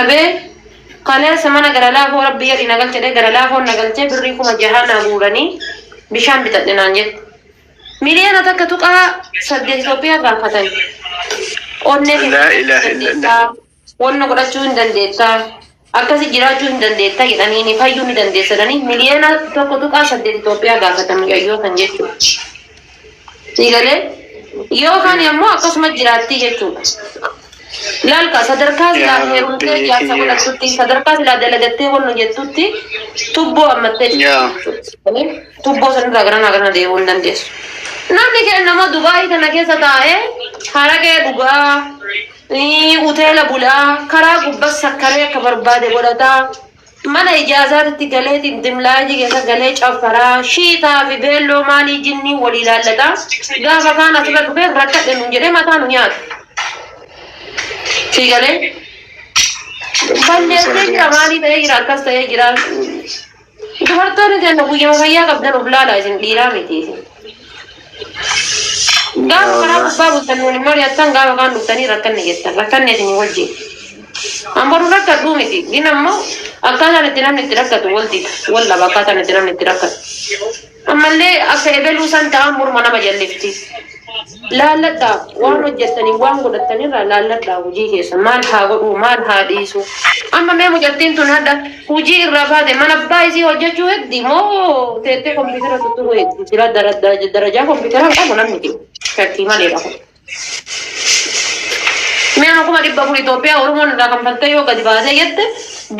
أبي قال سمعنا قال لا هو ربي يدي نقلت ده قال لا هو نقلت بريكم الجهان أبورني بشام بتدنانجت مليانة تكتوكا سد إثيوبيا قافتني لا إله إلا الله ونقول دنديتا أكاسي جراجون دنديتا يعني فايوني دنديتا يعني مليانة تكتوكا سد إثيوبيا قافتني يو كنجتو تيجالي يو كان يمو أكاسما جراتي جتو لالكا صدركاز لا هيرونتي يا سبولا توتي صدركاز لا دلدتي ونو جتوتي تبو أمتى تبو سنرا غرنا دي وندنديس namni ke nama Dubai kana keessa taa'e haraqee dhugaa hoteela bulaa karaa gubbas sakkaree akka barbaade godhataa mana ijaazaatti galee dimlaaji keessa galee caffaraa shiitaa fi beelloo maalii jinni walii laallata gaafa kaan asirra dhufee rakkadhe nun jedhee mataa nu nyaata si galee balleessee jira maalii ta'ee jira akkas ta'ee jira dubartoonni kenna guyyama fayyaa qabdan of laalaa isin dhiiraa miti gaafa karaa gubbaa bultan nuuni marii attan gaafa kaan dhuftanii rakkanne jettan rakkanne isin wajji ambaru rakkadhuu miti gin ammoo akkaataan itti namni itti rakkatu wallaba akkaataan itti namni itti rakkatu ammallee akka ebeluu san ta'an morma nama jallifti laalladhaa waan hojjettanii waan godhattanirraa laalladhaa hojii keessa maal haa godhuu maal haa dhiisu amma mee mucattiin tun hadda hojii irraa baate mana abbaa isii hojjechuu heddi moo teettee kompiitara tutturuu heddi jira darajaa kompiitara qabu namni jiru shakkii maleedha kun mee akkuma dhibba kun Itoophiyaa Oromoon irraa kan faltee yoo gadi baasee jette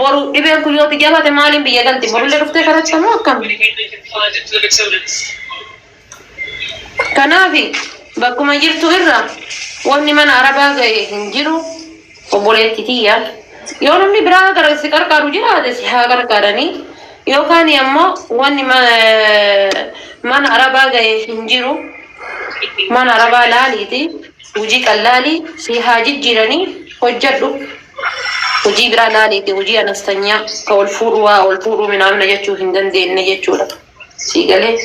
boru dhibeen kun yoo xiyyaafate maaliin biyya galti borullee dhuftee karattamoo akkam kanaafi bakkuma jirtu irra wanni mana arabaa ga'e hin jiru obboleetti tiyya yoo namni biraa gara si qarqaaru jiraate si haa qarqaaranii yookaan ammoo wanni mana arabaa ga'e hin jiru mana arabaa laaliiti hojii qallaalii si haa jijjiiranii hojjedhu hojii biraa laaliiti hojii anastanyaa ka ol fuudhuu minaamina jechuu hin dandeenye jechuudha si galee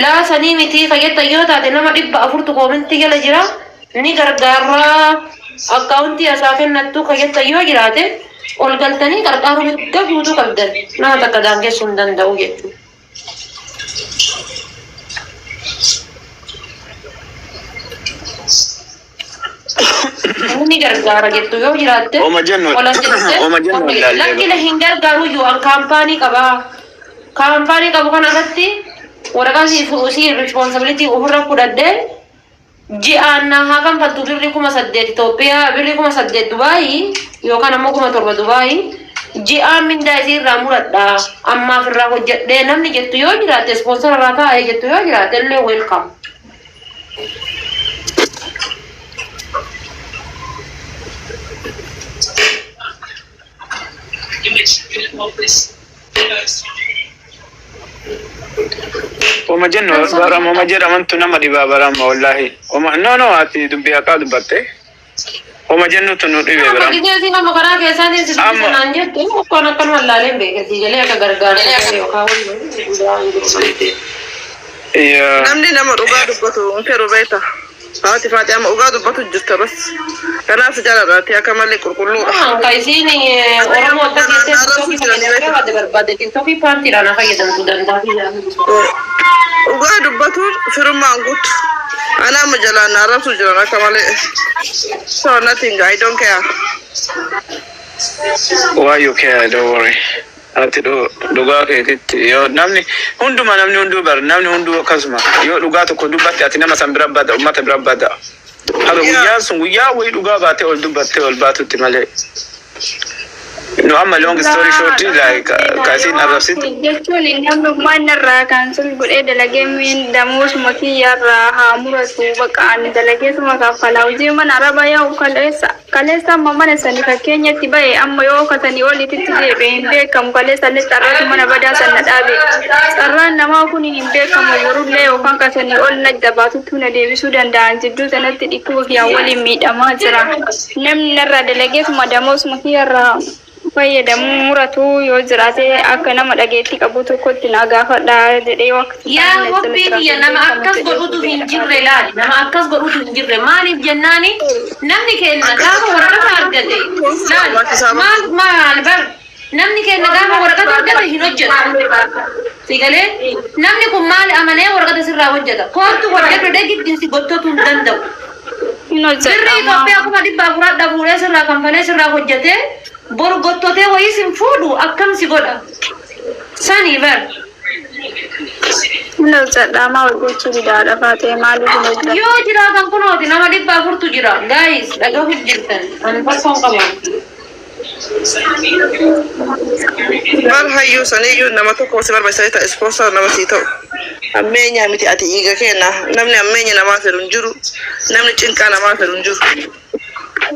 laa sanii miti fayyadda yoo taate nama 400 koominti jala jira ni gargaarraa akkaawuntii asaa kennattu fayyadda yoo jiraate ol galtanii qarqaaruu mirga guutuu qabdan nama takka daangeessuu hin danda'u jechuudha. Ni gargaara jettu yoo jiraatte lakkile hin gargaaru yoo an kaampaanii qabu kana irratti waraqaa si responsibility ofirra fudhadhee ji'aan haa kan faltu birri 8,000 Itoophiyaa birri 8,000 Dubaayii yookaan ammoo 7,000 Dubaayii ji'aan mindaa isii irraa muradha ammaaf irraa hojjedhee namni jettu yoo jiraatte sponsor irraa taa'ee jettu yoo jiraatte illee welcome. وما جنوا برام وما جرى من تنام دبا برام والله وما نو أتي دبي أكاد بته وما جنوا تنو دبي برام. أما كذي أنا مكرا كيسان دي سبب نانجة تيمو كنا كنا لالين بيجي جلي أكا غرغار يا نمني نمر أقعد بتو أنت ربيتا هاتي فاتي أم أقعد بتو جست بس كنا سجارة راتي أكمل لي كركلو كايسيني أورمو تكيسين توكي فلانيا بعد بربادة توكي بانتي رانا خيدان تودان دافي أقعد بتو فرما أقول أنا مجلنا راسو جلنا كمال so nothing I don't care why you care don't worry ati dhugaa keetitti yoo namni hundu bar namni hundu kasuma yoo dhugaa tokko dubbatti ati nama san bira bada ummata bira bada hada guyyaa sun guyyaa way dhugaa baate ol dubbatte ol baatutti malee no amma long story short like kasin arabsit jechuun namni irraa cancel godhee dalageemin damuus makiyarra haamuratu baqaan dalageesuma kaffalaa hojii mana araba yaa kaleessa mana sani fakkeenyatti bahe amma yoo katanii olitti deebiin beekamu kaleessa illee xarraatu mana badaa sana dhaabe xarraan namaa kun hin beekamu borullee yookaan katanii ol nagda baatutti na deebisuu danda'an jidduu sanatti dhikkuu fi waliin miidhamaa jira namni irraa dalageesuma damuus makiyarra fayyadamu muratu yoo jiraate akka nama dhageetti qabu tokkotti na gaafadha jedhee waqtii yaa wabbiin ya nama akkas godhutu hin jirre laali nama akkas godhutu hin jirre maaliif jennaani namni kenna gaafa waraqata argate laali maal bar namni kenna gaafa waraqata argate hin hojjetu sigalee namni kun maal amanee waraqata sirraa hojjeta kootu hojjetu dhagiddiinsi gottotu hin danda'u sirrii Itoophiyaa kuma dhibba afuradha fuudhee sirraa kanfalee sirraa hojjetee boru gottotee wayii sin fuudhu akkam si godha sanii bar Nalchadhama gochuu didaadha faatee maaliif hin hojjetu yoo jiraatan kunooti nama dhibba afurtu jira gaayis dhagaa hojjetan ani bakka hin qabu Mal hayyuu saniyyuu nama tokko si barbaachisa ta'e ispoortaa nama sii ta'u. Ammeenya miti ati dhiiga kenna namni ammeenya namaa fedhu hin jiru namni cinqaa namaa fedhu hin jiru.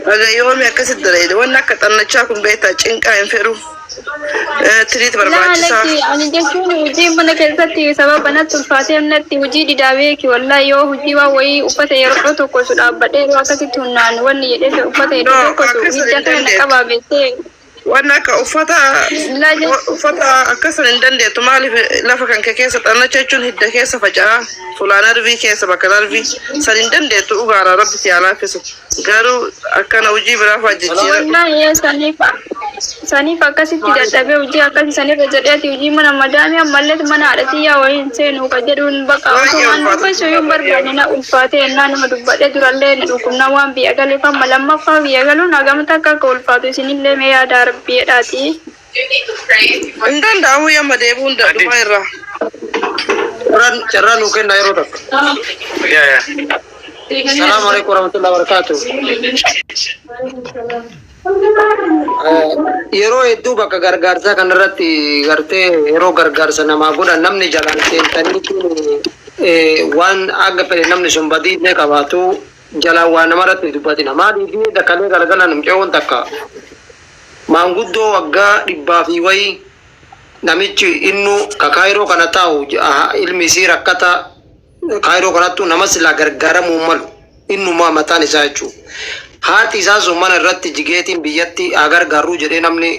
Dhagayyoomii akkasitti daleede wanni akka xannachaa kun beektaa cinqaa hin fedhu. Tiriit barbaachisaa. Ani jechuun hojii mana keessatti sababa natti ulfaatee natti hojii didaa beeki wallahi yoo hojii waa wayii uffata yeroo tokko su dhaabbadhee yeroo akkasitti hunnaan wanni jedhee uffata yeroo tokko su hidda kana qabaa beektee. Wanni akka uffata akkasan hin dandeettu maaliif lafa kan kee keessa xannacha jechuun hidda keessa faca'a fulaan arbii keessa bakka arbii san hin dandeettu dhugaara rabbi si halaafisu garuu akkana hojii biraa fajjechiira. Saniif akkasitti dadhabee hojii akkasii sanirra jedheeti hojii mana madaamii ammallee mana haadhatiyyaa wayiin seenuu ka jedhuun bakka waan dubbachuu hin barbaanne na ulfaatee ennaa nama dubbadhee durallee na dhukkubna waan biyya galee famma lammaffaa biyya galuun hagamta akka ulfaatu isinillee mee yaada rabbiidhaati. Hin danda'amu yamma deebi'uu hin danda'uma irraa. Carraa nuu kenna yeroo tokko. Salaamu alaikum warahmatullahi wabarakatuh. Yeroo hedduu bakka gargaarsaa kanarratti gartee yeroo gargaarsa namaa godhan namni jalaan seentanii waan akka fedhe namni sun badiillee qabaatu jalaan waa namarratti dubbatina. Maaliif dakkalee galgala namceewwan takka maanguddoo waggaa 100 wayii namichi innu ka kaayiroo kana taa'u ilmi isii rakkata kaayiroo kanattu nama silaa gargaaramuu malu innuma mataan isaa jechuudha. Haati isaa sun mana irratti jigeetiin biyyatti agargaaru jedhee namni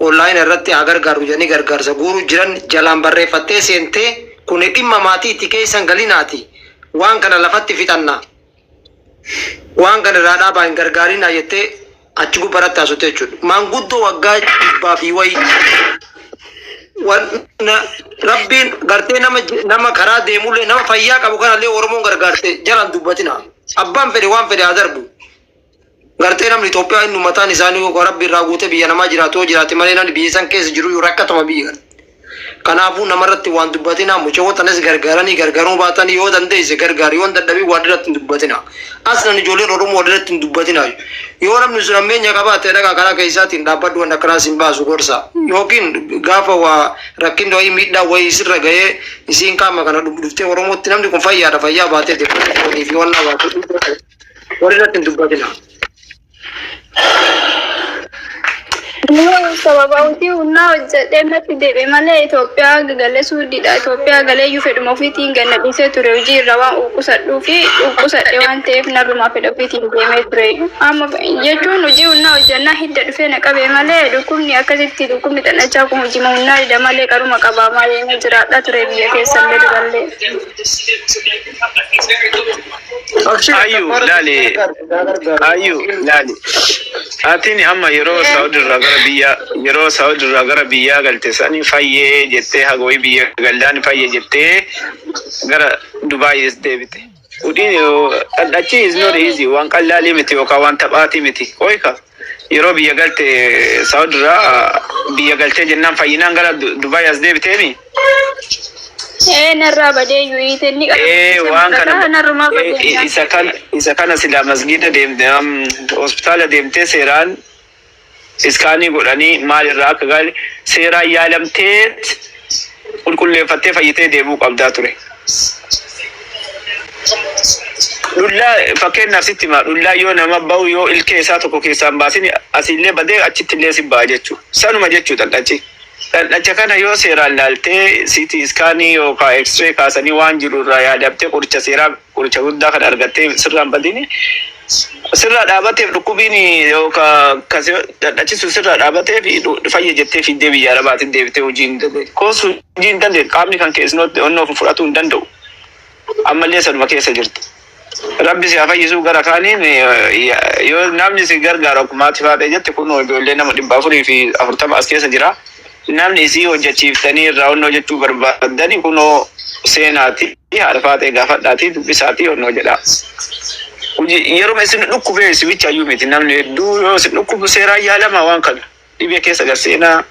online irratti agargaaru jedhanii gargaarsa guuru jiran jalaan barreeffattee seentee kun dhimma maatiitti keessan galinaati waan kana lafatti fixanna waan kana irraa dhaabaa hin gargaarinaa jettee achi gubbaratti haasofte jechuudha. Maanguddoo waggaa 100 wayii rabbiin gartee nama karaa deemullee nama fayyaa qabu kanallee Oromoon gargaarte jalaan dubbatina abbaan fedhe waan fedhe haa darbu. Gartee namni Itoophiyaa inni mataan isaanii yoo rabbi irraa guute biyya namaa jiraatu yoo jiraate malee namni biyya san keessa jiru rakkatama biyya kana. Kanaafuu namarratti waan dubbatina mucootanis gargaaranii gargaaruu baatanii yoo dandeesse gargaari yoo dadhabii waan irratti hin dubbatina. Aslan ijoolleen Oromoo waan irratti hin dubbatina. Yoo namni sun ammeenya qabaate dhagaa karaa keessaatiin dhaabbadhu waan akkanaas hin baasu gorsa. Yookiin gaafa waa rakkinni wayii miidhaa wayii sirra gahee isiin qaama kana dhuftee Oromootti namni kun fayyaadha fayyaa baatee deemanii fi waan baatee waan irratti hin dubbatina. Sababa hojii humnaa hojjedhee natti deebi'e malee Itoophiyaa galee suuddiidha. Itoophiyaa galee iyyuu fedhuma ofiitiin ganna dhiisee ture hojii irra waan uqqusadhuu fi uqqusadhe waan ta'eef narrumaa fedha ofiitiin deemee ture. Amma jechuun hojii humnaa hojjannaa hidda dhufee na qabee malee dhukkubni akkasitti dhukkubni xannachaa kun hojii humnaa hidha malee qaruma qabaa malee jiraadhaa ture biyya keessallee durallee. Ayyuu laali. Atini amma yeroo Saudi irraa gara biyyaa galte sanii fayyee jettee hagooyi biyya gallaan fayyee jettee gara Dubaay deebite. Udin achi is not easy waan qallaalii miti yookaan waan taphaatii miti. Qoyka yeroo biyya galte Saudi irraa biyya galtee jennaan fayyinaan gara Dubaay as deebiteemi. Narraa badee yuuyiitenni waan kana isa kana sila masgida deemte hospitaala deemtee seeraan iskaanii godhanii maalirraa akka gaali seeraan yaalamtee qulqulleeffattee fayyitee deemuu qabdaa ture. Dhullaa fakkeenyaaf sitti himaa dhullaa yoo nama bahu yoo ilkee isaa tokko keessaan baasin asillee badee achitti illee si ba'a jechuudha. Sanuma jechuudha dhachi. Dhacha kana yoo seeraan laaltee CT iskaanii yookaan X-ray kaasanii waan jiru irraa yaadamtee qoricha seeraa qoricha guddaa kan argattee sirraan badini sirraa dhaabateef dhukkubini yookaan dhadhachisu sirraa dhaabateef fayya jettee fiddee biyya arabaatiin deebitee hojii hin dandeenye. Koos hojii hin dandeenye qaamni kan keessatti onnoo fudhatuu hin danda'u. Ammallee sanuma keessa jirti. Rabbi si fayyisuu gara kaaniin yoo namni si gargaaru akkumaatti faatee jette kun ijoollee nama 440 as keessa jira. Namni isii hojjechiiftanii irraa onnoo jechuu barbaadanii kunoo seenaati haadha faatee gaafadhaatii dubbisaatii onnoo jedha. Yeroo isin dhukkubee si bicha ayyuu miti namni hedduu yoo isin dhukkubu seeraan yaalama waan kana dhibee keessa garseenaa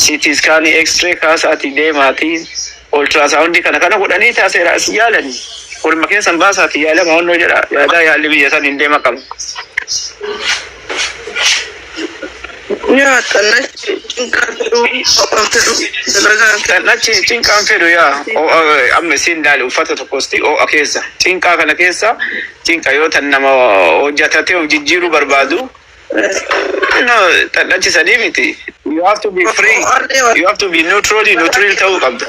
CT scan X-ray kaasaatii deemaatii ultrasound kana godhanii taaseera as yaalanii waluma keessan baasaatii yaalama onnoo jedha yaadaa yaalli biyya san hin deema qabu. Ya, Nachi cinqaan fedhu yaa amma isin daali uffata tokkosti oo keessa cinqaa kana keessa cinqa yoo tan nama hojjatatee of jijjiiruu barbaadu nachi sadii miti. You have to be free. You have to be neutral ta'uu qabda.